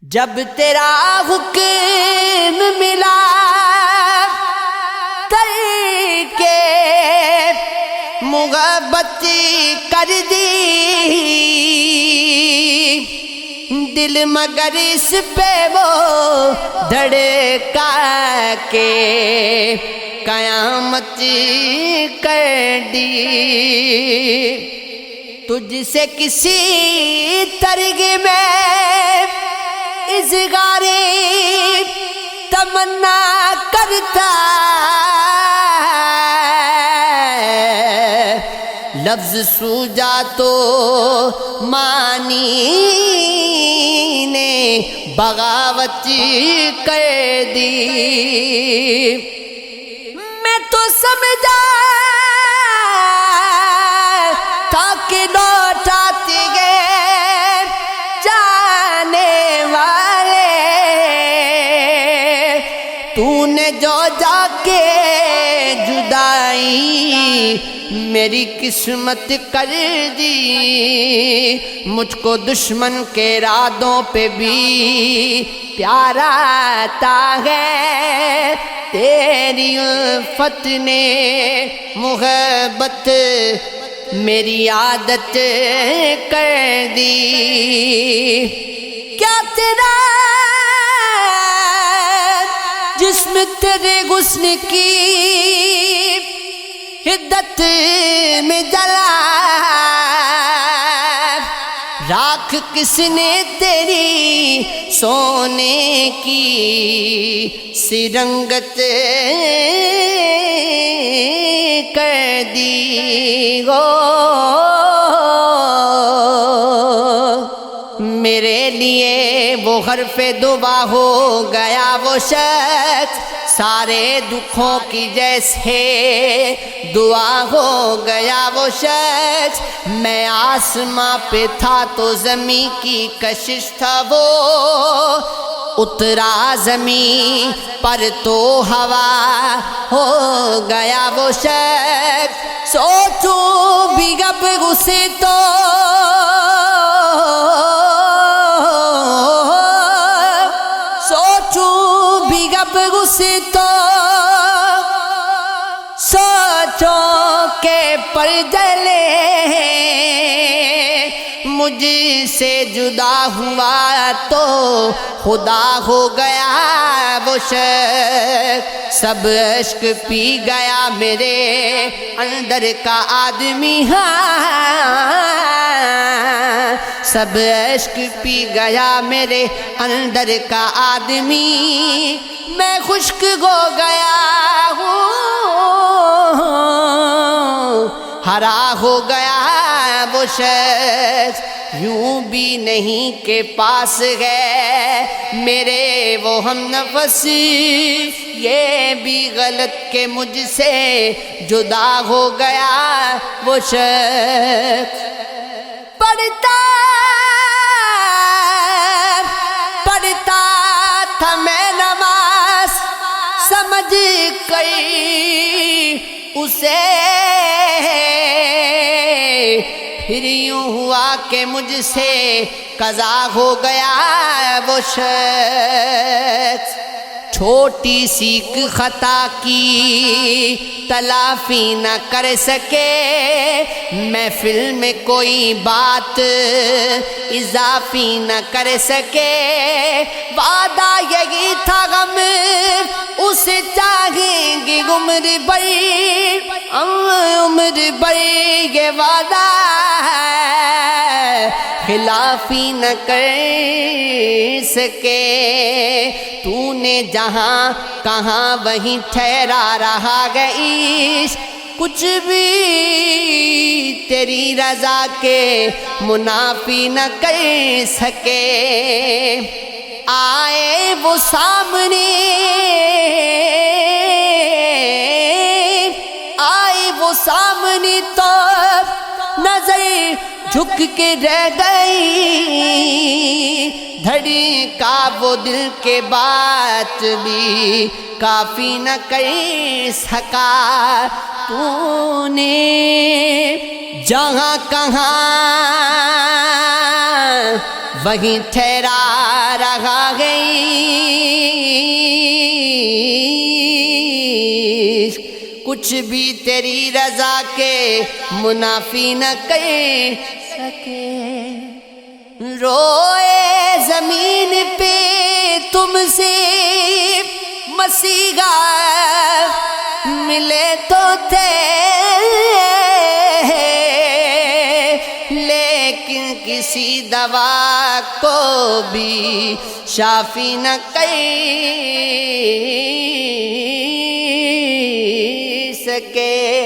جب تیرا حکم ملا کر کے محبت کر دی، دل مگر اس پہ وہ دھڑکا کے قیامت کر دی۔ تجھ سے کسی طرح میں اظہار تمنا کرتا، لفظ سوجا تو معنی نے بغاوت کر دی۔ میں تو سمجھا تھا کہ لوٹاتے گئے جانے والے، تو نے جو جا کے جدائی میری قسمت کر دی۔ مجھ کو دشمن کے ارادوں پہ بھی پیار آتا ہے، تیری الفت نے محبت میری عادت کر دی۔ کیا تیرا جسم تیرے غصن کی حدت میں جلا، راکھ کس نے تیری سونے کی سرنگت کر دی ہو۔ میرے لیے وہ حرف دعا ہو گیا وہ شخص، سارے دکھوں کی جیسے دعا ہو گیا وہ شخص۔ میں آسماں پہ تھا تو زمین کی کشش تھا وہ، اترا زمین پر تو ہوا ہو گیا وہ شخص۔ سوچوں بھی اب اسے تو تو سوچوں کے پر جلے، مجھ سے جدا ہوا تو خدا ہو گیا وہ شخص۔ سب عشق پی گیا میرے اندر کا آدمی، سب عشق پی گیا میرے اندر کا آدمی، میں خشک ہو گیا ہوں، ہرا ہو گیا وہ شخص۔ یوں بھی نہیں کہ پاس ہے میرے وہ ہم نفس، یہ بھی غلط کہ مجھ سے جدا ہو گیا وہ شخص۔ پڑھتا تھا میں نماز سمجھ گئی اسے، پھر یوں ہوا کہ مجھ سے قضا ہو گیا وہ شخص۔ چھوٹی سی خطا کی تلافی نہ کر سکے، محفل میں کوئی بات اضافی نہ کر سکے، وعدہ یہی تھا غم اسے چاہیں گے عمر بھر، عمر بھر یہ وعدہ خلافی نہ کر سکے۔ تو نے جہاں کہاں وہیں ٹھہرا رہا گئیش، کچھ بھی تیری رضا کے منافی نہ کر سکے۔ آئے وہ سامنے، آئے وہ سامنے تو نظر جھک کے رہ گئی، دھڑی کا وہ دل کے بات بھی کافی نہ کر سکا۔ تو نے جہاں کہاں وہیں ٹھہرا رہا ہے کچھ بھی تیری رضا کے منافی نہ کر سکے روئے زمین پہ تم سے مسیحا ملے تو تھے لیکن کسی دوا کو بھی شافی نہ کر سکے